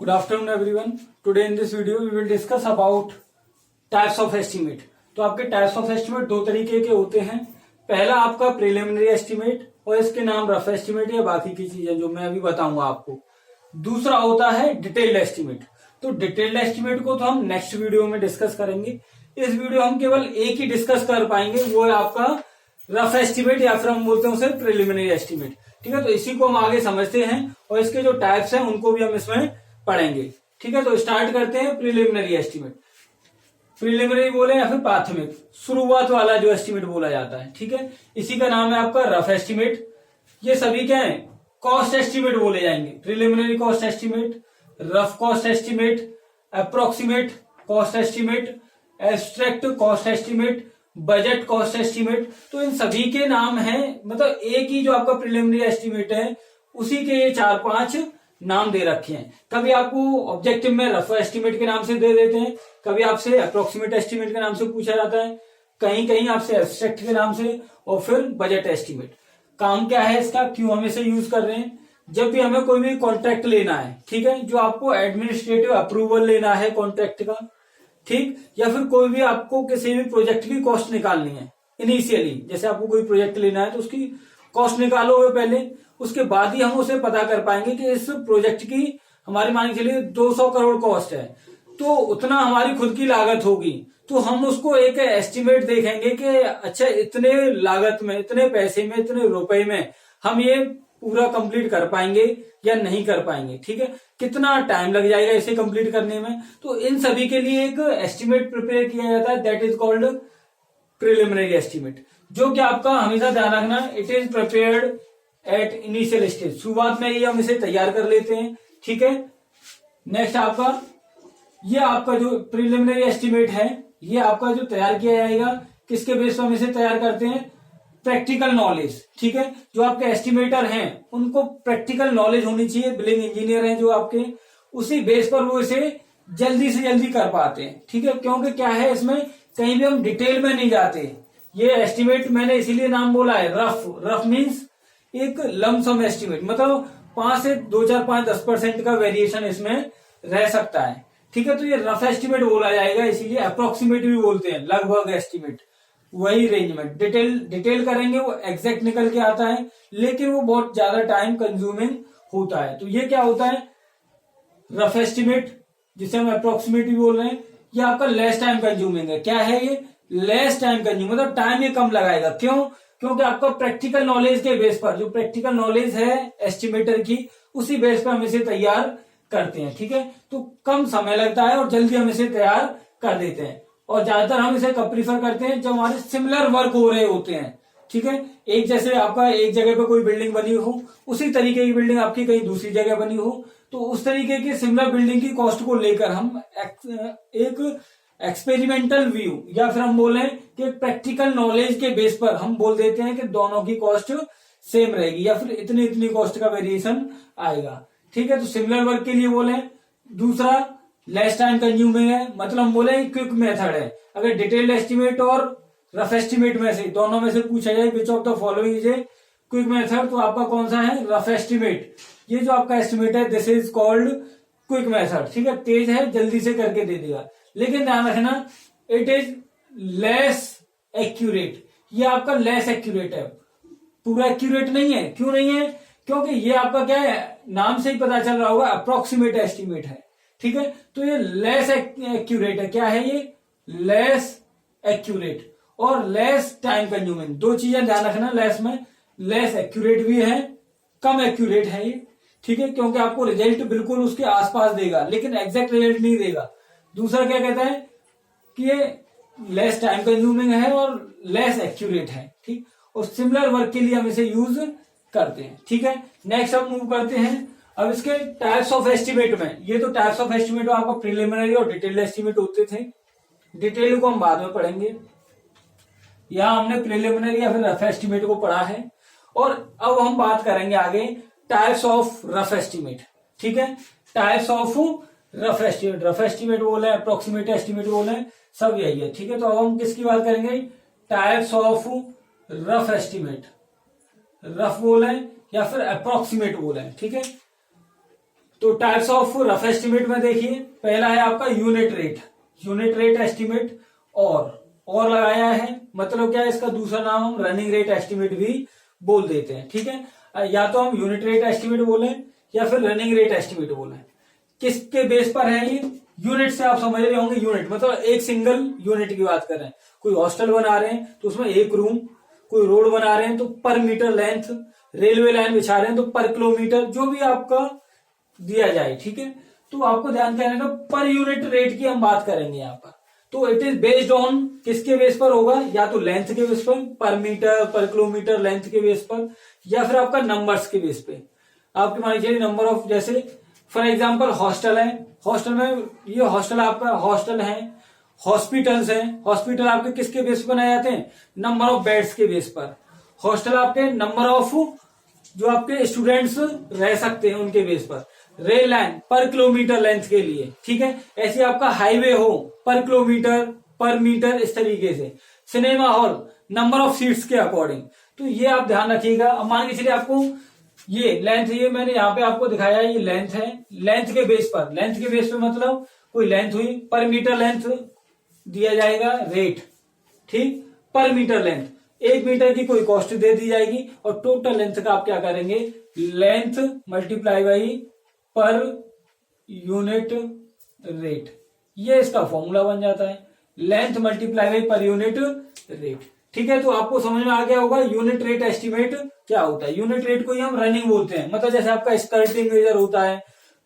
Good afternoon everyone. Today in this video we will discuss about types of estimate. तो आपके types of estimate दो तरीके के होते हैं. पहला आपका प्रिलिमिनरी एस्टिमेट और इसके नाम रफ एस्टिमेट या बाकी की चीजें जो मैं अभी बताऊंगा आपको. दूसरा होता है डिटेल्ड एस्टिमेट. तो डिटेल्ड एस्टिमेट को तो हम नेक्स्ट वीडियो में डिस्कस करेंगे. इस वीडियो हम केवल एक ही डिस्कस कर पाएंगे, वो है आपका रफ एस्टिमेट या फिर हम बोलते हैं उसे प्रिलिमिनरी एस्टिमेट. ठीक है, तो इसी को हम आगे समझते हैं और इसके जो टाइप्स हैं उनको भी हम इसमें पढ़ेंगे. ठीक है, तो स्टार्ट करते हैं प्रिलिमिनरी एस्टिमेट. प्रिलिमिनरी बोले या फिर प्राथमिक शुरुआत वाला जो एस्टिमेट बोला जाता है. ठीक है, इसी का नाम है आपका रफ एस्टिमेट. ये सभी क्या है, कॉस्ट एस्टिमेट बोले जाएंगे. Preliminary cost estimate, rough cost estimate, approximate cost estimate, abstract cost estimate, budget cost estimate. तो इन सभी के नाम हैं, मतलब एक ही जो आपका प्रिलिमिनरी एस्टिमेट है उसी के ये 4-5 नाम दे रखे हैं. कभी आपको ऑब्जेक्टिव में रफ एस्टिमेट के नाम से दे देते हैं, कभी आपसे अप्रोक्सीमेट एस्टिमेट के नाम से पूछा जाता है, कहीं कहीं आपसे एब्स्ट्रैक्ट के नाम से, और फिर बजट एस्टिमेट. काम क्या है इसका, क्यों हम इसे यूज कर रहे हैं? जब भी हमें कोई भी कॉन्ट्रैक्ट लेना है, ठीक है, जो आपको एडमिनिस्ट्रेटिव अप्रूवल लेना है कॉन्ट्रैक्ट का, ठीक, या फिर कोई भी आपको किसी भी प्रोजेक्ट की कॉस्ट निकालनी है इनिशियली, जैसे आपको कोई प्रोजेक्ट लेना है तो उसकी कॉस्ट निकालोगे पहले, उसके बाद ही हम उसे पता कर पाएंगे कि इस प्रोजेक्ट की हमारी मान के चलिए 200 करोड़ कॉस्ट है, तो उतना हमारी खुद की लागत होगी. तो हम उसको एक एस्टिमेट देखेंगे कि अच्छा इतने लागत में, इतने पैसे में, इतने रुपए में हम ये पूरा कंप्लीट कर पाएंगे या नहीं कर पाएंगे. ठीक है, कितना टाइम लग जाएगा इसे कंप्लीट करने में. तो इन सभी के लिए एक एस्टिमेट प्रिपेयर किया जाता है, that is called preliminary estimate. जो कि आपका हमेशा ध्यान रखना, it is prepared at initial stage. शुरुआत में ही हम इसे तैयार कर लेते हैं. ठीक है, नेक्स्ट आपका ये आपका जो प्रिलिमिनरी एस्टिमेट है, ये आपका जो तैयार किया जाएगा, किसके बेस पर हम इसे तैयार करते हैं? Practical knowledge. ठीक है, जो आपके एस्टिमेटर हैं उनको प्रैक्टिकल नॉलेज होनी चाहिए. बिलिंग इंजीनियर हैं जो आपके, उसी बेस पर वो इसे जल्दी से जल्दी कर पाते हैं. ठीक है, क्योंकि क्या है, इसमें कहीं भी हम डिटेल में नहीं जाते. ये एस्टिमेट मैंने इसीलिए नाम बोला है रफ. रफ मीन्स एक लमसम एस्टिमेट, मतलब 5 से 2, 4, 5, 10% का वेरिएशन इसमें रह सकता है. ठीक है, तो ये रफ एस्टिमेट बोला जाएगा, इसीलिए अप्रोक्सीमेट भी बोलते हैं, लगभग एस्टिमेट, वही रेंज में. डिटेल करेंगे वो एग्जैक्ट निकल के आता है, लेकिन वो बहुत ज्यादा टाइम कंज्यूमिंग होता है. तो ये क्या होता है, रफ एस्टिमेट, जिसे हम अप्रोक्सीमेट भी बोल रहे हैं, ये आपका लेस टाइम कंज्यूमिंग है. क्या है ये? लेस टाइम कंज्यूम, मतलब टाइम ये कम लगाएगा. क्यों? क्योंकि आपका प्रैक्टिकल नॉलेज के बेस पर, जो प्रैक्टिकल नॉलेज है एस्टिमेटर की, उसी बेस पर हम इसे तैयार करते हैं. ठीक है, तो कम समय लगता है और जल्दी हम इसे तैयार कर देते हैं. और ज्यादातर हम इसे कब प्रीफर करते हैं? जब हमारे सिमिलर वर्क हो रहे होते हैं. ठीक है, एक जैसे आपका एक जगह पे कोई बिल्डिंग बनी हो, उसी तरीके की बिल्डिंग आपकी कहीं दूसरी जगह बनी हो, तो उस तरीके की सिमिलर बिल्डिंग की कॉस्ट को लेकर हम एक एक्सपेरिमेंटल व्यू या फिर हम बोले कि प्रैक्टिकल नॉलेज के बेस पर हम बोल देते हैं कि दोनों की कॉस्ट सेम रहेगी या फिर इतनी इतनी कॉस्ट का वेरिएशन आएगा. ठीक है, तो सिमिलर वर्क के लिए बोले. दूसरा लेस टाइम कंज्यूमिंग है, मतलब हम बोले क्विक मेथड है. अगर डिटेल्ड एस्टिमेट और रफ एस्टिमेट में से, दोनों में से पूछा जाए which of the following is a quick method, तो आपका कौन सा है? Rough estimate. ये जो आपका एस्टिमेट है, this is called quick method. ठीक है, तेज है, जल्दी से करके दे देगा. लेकिन ध्यान रखना, इट इज लेस एक्यूरेट. ये आपका लेस एक्यूरेट है, पूरा एक्यूरेट नहीं है. क्यों नहीं है? क्योंकि ये आपका क्या है, नाम से ही पता चल रहा होगा, अप्रोक्सीमेट एस्टिमेट है. ठीक है, तो ये लेस एक्यूरेट है. क्या है ये? लेस एक्यूरेट और लेस टाइम कंज्यूमिंग. दो चीजें ध्यान रखना लेस में, लेस एक्यूरेट भी है, कम एक्यूरेट है ये. ठीक है, क्योंकि आपको रिजल्ट बिल्कुल उसके आसपास देगा, लेकिन एग्जैक्ट रिजल्ट नहीं देगा. दूसरा क्या कहता है कि ये लेस टाइम कंज्यूमिंग है और लेस एक्यूरेट है. ठीक, और सिमिलर वर्क के लिए हम इसे यूज करते हैं. ठीक है, नेक्स्ट हम मूव करते हैं अब इसके टाइप्स ऑफ एस्टिमेट में. ये तो टाइप्स ऑफ एस्टिमेट आपका प्रिलिमिनरी और डिटेल्ड एस्टिमेट होते थे. डिटेल को हम बाद में पढ़ेंगे. यहां हमने प्रिलिमिनरी या फिर रफ एस्टिमेट को पढ़ा है, और अब हम बात करेंगे आगे टाइप्स ऑफ रफ एस्टिमेट. ठीक है, types of rough estimate. Rough estimate बोले, अप्रोक्सीमेट एस्टिमेट बोले, सब यही है. ठीक है, तो अब हम किसकी बात करेंगे? Types of rough estimate. Rough बोले या फिर अप्रोक्सीमेट बोले. ठीक है, तो टाइप्स ऑफ रफ एस्टिमेट में देखिए, पहला है आपका यूनिट रेट एस्टिमेट, और लगाया है, मतलब क्या है इसका दूसरा नाम हम रनिंग रेट एस्टिमेट भी बोल देते हैं। ठीक है, या तो हम यूनिट रेट एस्टिमेट बोले या फिर रनिंग रेट एस्टिमेट बोले। किसके बेस पर है ये? यूनिट से आप समझ रहे होंगे, यूनिट मतलब एक सिंगल यूनिट की बात कर रहे हैं। कोई हॉस्टल बना रहे हैं तो उसमें एक रूम, कोई रोड बना रहे हैं तो पर मीटर लेंथ, रेलवे लाइन बिछा रहे हैं तो पर किलोमीटर, जो भी आपका दिया जाए। ठीक है, तो आपको ध्यान क्या रहेगा, पर यूनिट रेट की हम बात करेंगे यहाँ पर। तो इट इज बेस्ड ऑन किसके बेस पर होगा, या तो लेंथ के बेस पर मीटर, पर किलोमीटर लेंथ के बेस पर, या फिर आपका नंबर्स के बेस पे। आपके मान लीजिए नंबर ऑफ, जैसे फॉर एग्जांपल हॉस्टल है, हॉस्टल में ये हॉस्टल आपका हॉस्टल है, हॉस्पिटल्स हैं, हॉस्पिटल आपके किसके बेस पर बनाए जाते हैं? नंबर ऑफ बेड्स के बेस पर। हॉस्टल आपके नंबर ऑफ जो आपके स्टूडेंट्स रह सकते हैं उनके बेस पर। रेल लाइन पर किलोमीटर लेंथ के लिए। ठीक है, ऐसे आपका हाईवे हो पर किलोमीटर, पर मीटर, इस तरीके से। Cinema hall number of seats के अकॉर्डिंग। तो ये आप ध्यान रखिएगा। अब मान के चलिए आपको ये लेंथ, ये मैंने यहाँ पे आपको दिखाया है, ये लेंथ है, लेंथ के बेस पर, लेंथ के बेस पे मतलब कोई लेंथ हुई, पर मीटर लेंथ दिया जाएगा रेट। ठीक, पर मीटर लेंथ, 1 मीटर की कोई कॉस्ट दे दी जाएगी, और टोटल लेंथ का आप क्या करेंगे, length multiply by per unit rate. ये इसका फॉर्मूला बन जाता है, length multiply by per unit rate. ठीक है, तो आपको समझ में आ गया होगा यूनिट रेट एस्टिमेट क्या होता है। यूनिट रेट को ही हम रनिंग बोलते हैं, मतलब जैसे आपका स्कर्टिंग मेजर होता है,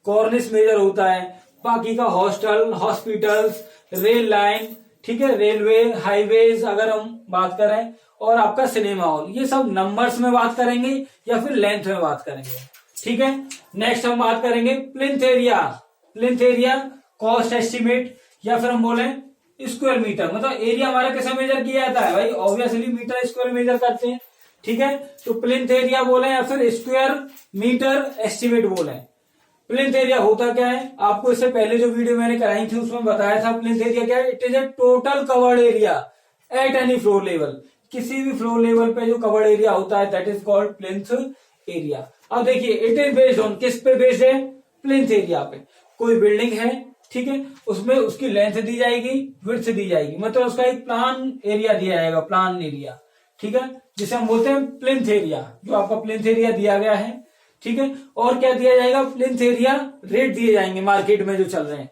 कॉर्निश मेजर होता है, बाकी का हॉस्टल, हॉस्पिटल्स, रेल लाइन, ठीक है, रेलवे, हाईवेज अगर हम बात करें, और आपका सिनेमा हॉल, ये सब नंबर्स में बात करेंगे या फिर लेंथ में बात करेंगे। ठीक है, नेक्स्ट हम बात करेंगे plinth area. Plinth area cost estimate, या फिर हम बोले स्क्वायर मीटर, मतलब एरिया हमारा कैसे मेजर किया जाता है भाई, ऑब्वियसली मीटर स्क्वायर मेजर करते हैं। ठीक है, तो प्लिंथ एरिया बोले या फिर स्क्वायर मीटर एस्टिमेट बोले। प्लिंथ एरिया होता क्या है, आपको इससे पहले जो वीडियो मैंने कराई थी उसमें बताया था प्लिंथ एरिया क्या है। It is a total covered area at any floor level, किसी भी फ्लोर लेवल पे जो कवर्ड एरिया होता है that is called plinth area. अब देखिए इट इज बेस्ड ऑन, किस पे बेस्ड है, प्लिंथ एरिया पे। कोई बिल्डिंग है, ठीक है, उसमें उसकी लेंथ दी जाएगी, विड्थ दी जाएगी, मतलब उसका एक प्लान एरिया दिया जाएगा, प्लान एरिया। ठीक है, जिसे हम बोलते हैं प्लिंथ एरिया, जो आपका प्लिंथ एरिया दिया गया है। ठीक है, और क्या दिया जाएगा, प्लिंथ एरिया रेट दिए जाएंगे मार्केट में जो चल रहे हैं।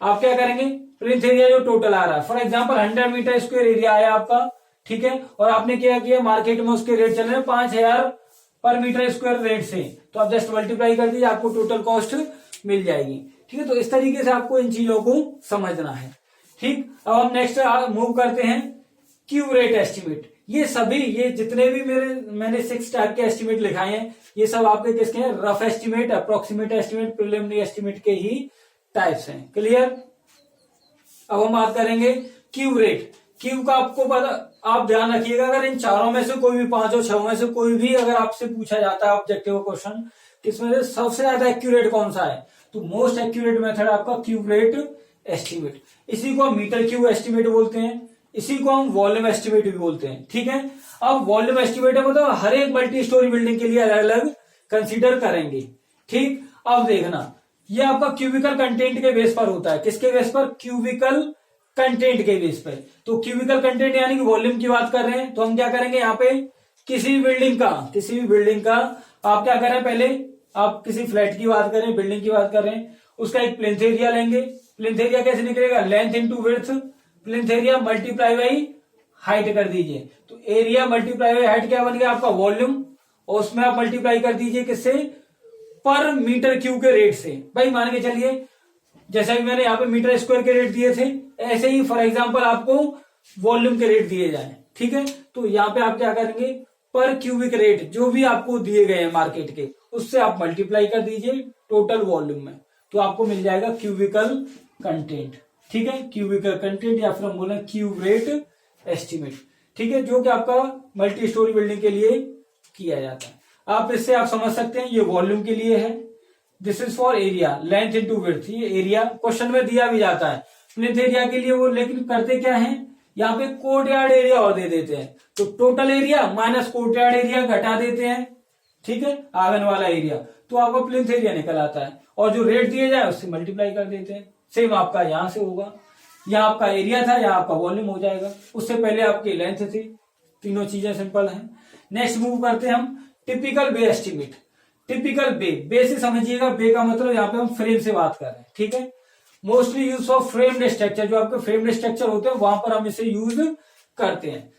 आप क्या करेंगे, प्लिंथ एरिया जो टोटल आ रहा है, for example 100 metre square area आया आपका, ठीक है, और आपने क्या किया, मार्केट में उसके रेट चल रहे हैं 5000 पर मीटर स्क्वायर रेट से, तो आप जस्ट मल्टीप्लाई कर दीजिए, आपको टोटल कॉस्ट मिल जाएगी। ठीक है, तो इस तरीके से आपको इन चीजों को समझना है। ठीक, अब हम नेक्स्ट मूव करते हैं क्यू रेट एस्टिमेट। ये सभी, ये जितने भी मैंने 6 टाइप के एस्टिमेट लिखाए हैं, ये सब आपके किसके हैं, rough estimate, approximate estimate, preliminary estimate के ही टाइप्स हैं। क्लियर। अब हम बात करेंगे क्यू रेट। क्यू का आपको पता, आप ध्यान रखिएगा, अगर इन चारों में से कोई भी, 5 और 6 में से कोई भी अगर आपसे पूछा जाता है ऑब्जेक्टिव क्वेश्चन, किसमें से सबसे ज्यादा एक्यूरेट कौन सा है, तो मोस्ट एक्यूरेट मेथड आपका क्यू रेट एस्टिमेट। इसी को हम मीटर क्यू एस्टिमेट बोलते हैं, इसी को हम वॉल्यूम एस्टिमेट भी बोलते हैं। ठीक है, अब वॉल्यूम एस्टिमेट है मतलब हर एक मल्टी स्टोरी बिल्डिंग के लिए अलग अलग कंसीडर करेंगे। ठीक, अब देखना, ये आपका क्यूबिकल कंटेंट के बेस पर होता है, किसके बेस पर, क्यूबिकल कंटेंट के बेस पर। तो क्यूबिकल कंटेंट यानी कि वॉल्यूम की बात कर रहे हैं, तो हम क्या करेंगे यहाँ पे, किसी भी बिल्डिंग का आप क्या करें, पहले आप किसी फ्लैट की बात करें, बिल्डिंग की बात कर रहे हैं, उसका एक प्लिंथ एरिया लेंगे। प्लिंथ एरिया कैसे निकलेगा, length into width, plinth area multiply by height कर दीजिए, तो एरिया मल्टीप्लाई बाई हाइट क्या बन गया आपका, वॉल्यूम, और उसमें आप मल्टीप्लाई कर दीजिए किससे, पर मीटर क्यूब के रेट से। भाई मान के चलिए, जैसा कि मैंने यहाँ पे मीटर स्क्वायर के रेट दिए थे, ऐसे ही फॉर एग्जांपल आपको वॉल्यूम के रेट दिए जाए। ठीक है, तो यहाँ पे आप क्या करेंगे, पर क्यूबिक रेट जो भी आपको दिए गए हैं मार्केट के, उससे आप मल्टीप्लाई कर दीजिए टोटल वॉल्यूम में, तो आपको मिल जाएगा क्यूबिकल कंटेंट। ठीक है, क्यूबिकल कंटेंट, या फिर हम बोले क्यूब रेट एस्टिमेट। ठीक है, जो कि आपका मल्टी स्टोरी बिल्डिंग के लिए किया जाता है। आप इससे आप समझ सकते हैं, ये वॉल्यूम के लिए है, this is for area, length into width, ये एरिया क्वेश्चन में दिया भी जाता है प्लिंथ एरिया के लिए वो, लेकिन करते क्या है, यहाँ पे कोर्टयार्ड एरिया और दे देते हैं, तो total area minus courtyard area घटा देते हैं। ठीक है, आंगन वाला एरिया, तो आपका प्लिंथ एरिया निकल आता है, और जो रेट दिए जाए उससे मल्टीप्लाई कर देते हैं। सेम आपका यहां से होगा, यहाँ आपका एरिया था, यहाँ आपका वॉल्यूम हो जाएगा, उससे पहले आपकी लेंथ थी। तीनों चीजें सिंपल हैं। नेक्स्ट मूव करते हैं हम टिपिकल बे एस्टिमेट। टिपिकल बे से समझिएगा, बे का मतलब यहाँ पे हम फ्रेम से बात कर रहे हैं, ठीक है। Mostly use of framed structure, जो आपके फ्रेम्ड स्ट्रक्चर होते हैं वहां पर हम इसे यूज करते हैं।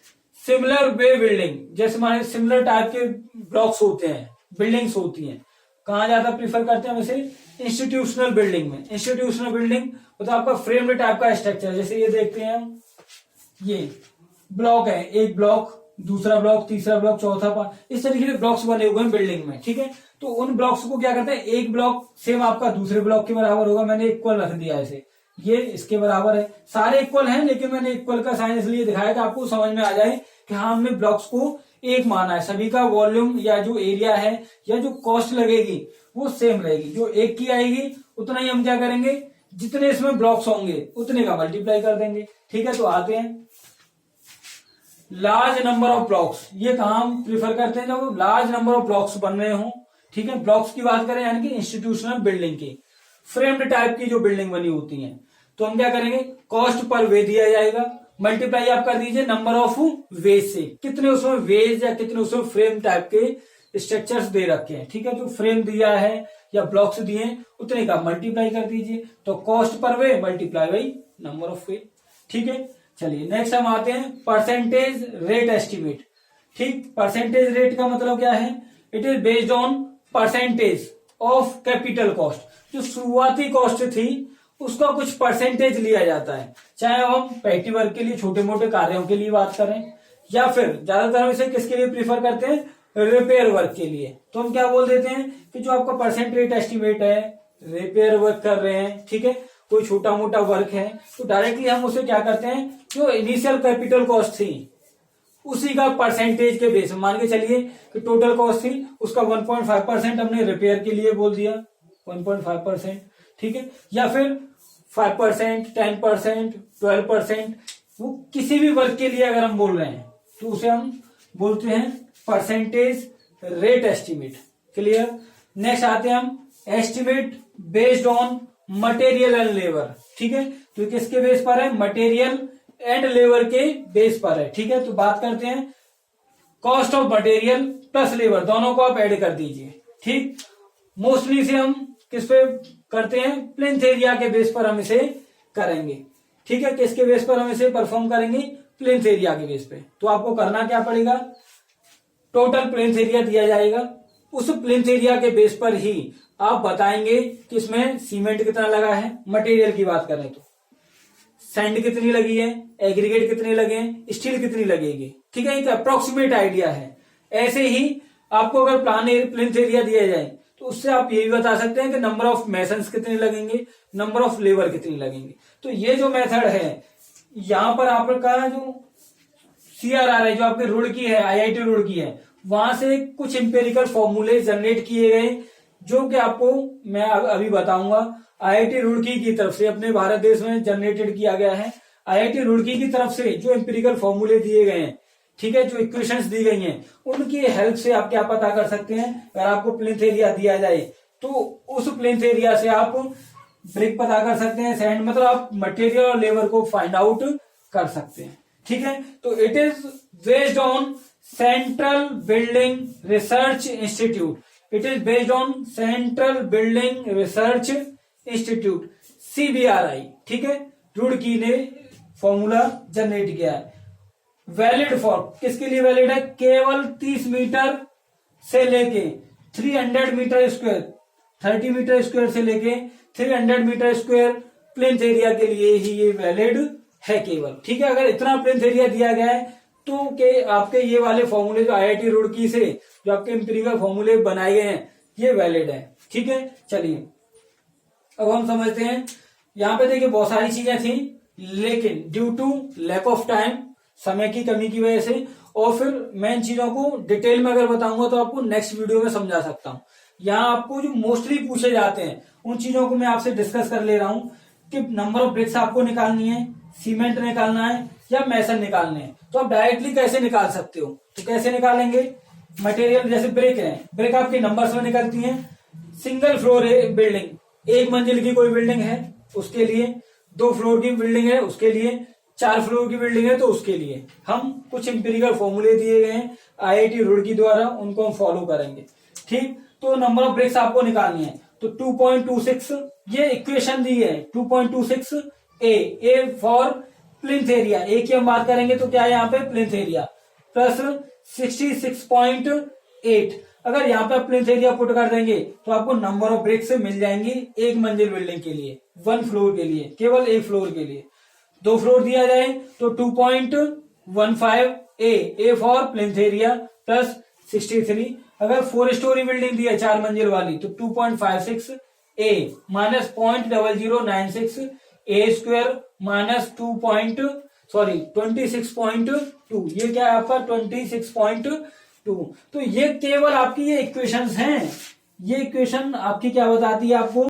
सिमिलर बे बिल्डिंग, जैसे हमारे सिमिलर टाइप के ब्लॉक्स होते हैं, बिल्डिंग्स होती हैं, कहाँ ज्यादा प्रीफर करते हैं वैसे इंस्टीट्यूशनल बिल्डिंग में। इंस्टीट्यूशनल बिल्डिंग मतलब आपका फ्रेम्ड टाइप का स्ट्रक्चर, जैसे ये देखते हैं हम, ये ब्लॉक है, एक ब्लॉक, दूसरा ब्लॉक, तीसरा ब्लॉक, चौथा, इस तरीके से ब्लॉक्स बने हुए हैं बिल्डिंग में, ठीक है। तो उन ब्लॉक्स को क्या करते हैं, एक ब्लॉक सेम आपका दूसरे ब्लॉक के बराबर होगा, मैंने इक्वल रख दिया ऐसे, ये इसके बराबर है, सारे इक्वल हैं, लेकिन मैंने इक्वल का साइन इसलिए दिखाया कि आपको समझ में आ जाए कि हाँ हमने ब्लॉक्स को एक माना है, सभी का वॉल्यूम या जो एरिया है या जो कॉस्ट लगेगी वो सेम रहेगी, जो एक की आएगी उतना ही हम क्या करेंगे, जितने इसमें ब्लॉक्स होंगे उतने का मल्टीप्लाई कर देंगे, ठीक है। तो आते हैं लार्ज नंबर ऑफ ब्लॉक्स, ये कहाँ हम प्रीफर करते हैं, जब लार्ज नंबर ऑफ ब्लॉक्स बन रहे हो, ठीक है। ब्लॉक्स की बात करें यानी कि इंस्टीट्यूशनल बिल्डिंग की, फ्रेम्ड टाइप की जो बिल्डिंग बनी होती है, तो हम क्या करेंगे, कॉस्ट पर वे दिया जाएगा, मल्टीप्लाई आप कर दीजिए नंबर ऑफ वेज से, कितने उसमें वेज या कितने उसमें फ्रेम टाइप के स्ट्रक्चर्स दे रखे हैं, ठीक है। जो फ्रेम दिया है या ब्लॉक्स दिए हैं उतने का मल्टीप्लाई कर दीजिए, तो cost per way multiply by number of वे, ठीक है। चलिए नेक्स्ट हम आते हैं परसेंटेज रेट एस्टिमेट, ठीक। परसेंटेज रेट का मतलब क्या है, it is based on percentage of capital cost, जो शुरुआती कॉस्ट थी उसका कुछ परसेंटेज लिया जाता है, चाहे हम पैटी वर्क के लिए, छोटे मोटे कार्यों के लिए बात करें, या फिर ज्यादातर हम इसे किसके लिए प्रीफर करते हैं, रिपेयर वर्क के लिए। तो हम क्या बोल देते हैं कि जो आपका परसेंट रेट एस्टिमेट है, रिपेयर वर्क कर रहे हैं, ठीक है, कोई छोटा मोटा वर्क है, तो डायरेक्टली हम उसे क्या करते हैं, जो इनिशियल कैपिटल कॉस्ट थी उसी का परसेंटेज के बेस में मान के चलिए कि टोटल कॉस्ट थी उसका 1.5% हमने रिपेयर के लिए बोल दिया, 1.5%, ठीक है, या फिर 5%, 10%, 12%, वो किसी भी वर्क के लिए अगर हम बोल रहे हैं तो उसे हम बोलते हैं percentage rate estimate, clear. Next आते हैं हम estimate based on material and labour, ठीक है। तो किसके बेस पर है, मटेरियल एंड लेबर के बेस पर है, ठीक है। तो बात करते हैं cost of material plus labour, दोनों को आप ऐड कर दीजिए, ठीक। मोस्टली से हम किस पे करते हैं, प्लिंथ एरिया के बेस पर हम इसे करेंगे, ठीक है। किसके बेस पर हम इसे परफॉर्म करेंगे, प्लिंथ एरिया के बेस पे। तो आपको करना क्या पड़ेगा, टोटल प्लिंथ एरिया दिया जाएगा, उस प्लिंथ एरिया के बेस पर ही आप बताएंगे कि इसमें सीमेंट कितना लगा है, मटेरियल की बात करें तो सैंड कितनी लगी है, एग्रीगेट कितने लगे हैं, स्टील कितनी लगेगी, ठीक है। एक अप्रोक्सीमेट आइडिया है। ऐसे ही आपको अगर प्लिंथ एरिया दिया जाए तो उससे आप ये भी बता सकते हैं कि नंबर ऑफ मेसन्स कितने लगेंगे, नंबर ऑफ लेबर कितनी लगेंगे। तो ये जो मेथड है, यहां पर आपका जो CRR है, जो आपके रुड़की है, IIT रुड़की है, वहां से कुछ इंपेरिकल फॉर्मूले जनरेट किए गए, जो कि आपको मैं अभी बताऊंगा। IIT रुड़की की तरफ से अपने भारत देश में जनरेटेड किया गया है। IIT रुड़की की तरफ से जो इंपेरिकल फॉर्मूले दिए गए हैं, ठीक है, जो इक्वेशंस दी गई हैं, उनकी हेल्प से आप क्या पता कर सकते हैं, अगर आपको प्लिंथ एरिया दिया जाए तो उस प्लिंथ एरिया से आप ब्रिक पता कर सकते हैं, सैंड, मतलब आप मटेरियल और लेबर को फाइंड आउट कर सकते हैं, ठीक है। तो it is based on central building research institute, it is based on central building research institute, CBRI, ठीक है। रुड़की ने फॉर्मूला जनरेट किया है। वैलिड फॉर किसके लिए वैलिड है, केवल 30 मीटर से लेके 300 मीटर स्क्वायर, 30 मीटर स्क्वायर से लेके 300 मीटर स्क्वायर प्लिंथ एरिया के लिए ही ये वैलिड है केवल, ठीक है। अगर इतना प्लिंथ एरिया दिया गया है तो के आपके ये वाले फॉर्मूले जो IIT रुड़की से जो आपके इंपीरिकल फॉर्मूले बनाए गए हैं ये वैलिड है, ठीक है। चलिए अब हम समझते हैं, यहाँ पे देखिए बहुत सारी चीजें थी, लेकिन due to lack of time, समय की कमी की वजह से, और फिर मेन चीजों को डिटेल में अगर बताऊंगा तो आपको नेक्स्ट वीडियो में समझा सकता हूं। यहाँ आपको जो मोस्टली पूछे जाते हैं उन चीजों को मैं आपसे डिस्कस कर ले रहा हूं कि नंबर ऑफ ब्रिक्स आपको निकालनी है, सीमेंट निकालना है या मैसन निकालने हैं। तो आप डायरेक्टली कैसे निकाल सकते हो, तो कैसे निकालेंगे, मटेरियल जैसे ब्रिक है, ब्रिक आपके नंबर्स में निकलती है, सिंगल फ्लोर बिल्डिंग, एक मंजिल की कोई बिल्डिंग है उसके लिए, 2 फ्लोर की बिल्डिंग है उसके लिए, 4 फ्लोर की बिल्डिंग है तो उसके लिए हम कुछ इंपेरिकल फॉर्मूले दिए गए हैं IIT रुड़की द्वारा, उनको हम फॉलो करेंगे। ठीक, तो नंबर ऑफ ब्रिक्स आपको निकालनी है। तो 2.26 ये इक्वेशन दी है, 2.26 ए फॉर प्लिंथ एरिया, ए की हम बात करेंगे तो क्या है यहाँ पे प्लिंथ एरिया, प्लस 66.8। अगर यहाँ पे आप प्लिंथ एरिया पुट कर देंगे तो आपको नंबर ऑफ ब्रिक्स मिल जाएंगी एक मंजिल बिल्डिंग के लिए, 1 फ्लोर के लिए, केवल 1 फ्लोर के लिए। 2 फ्लोर दिया जाए तो 2.15 A for plinth area plus 63। अगर 4 स्टोरी बिल्डिंग दी है 4 मंजिल वाली तो 2.56 ए माइनस 0.0096 ए स्क्वायर माइनस 26.2, ये क्या है आपका 26.2। तो ये केवल आपकी ये इक्वेशंस हैं, ये इक्वेशन आपकी क्या बताती है आपको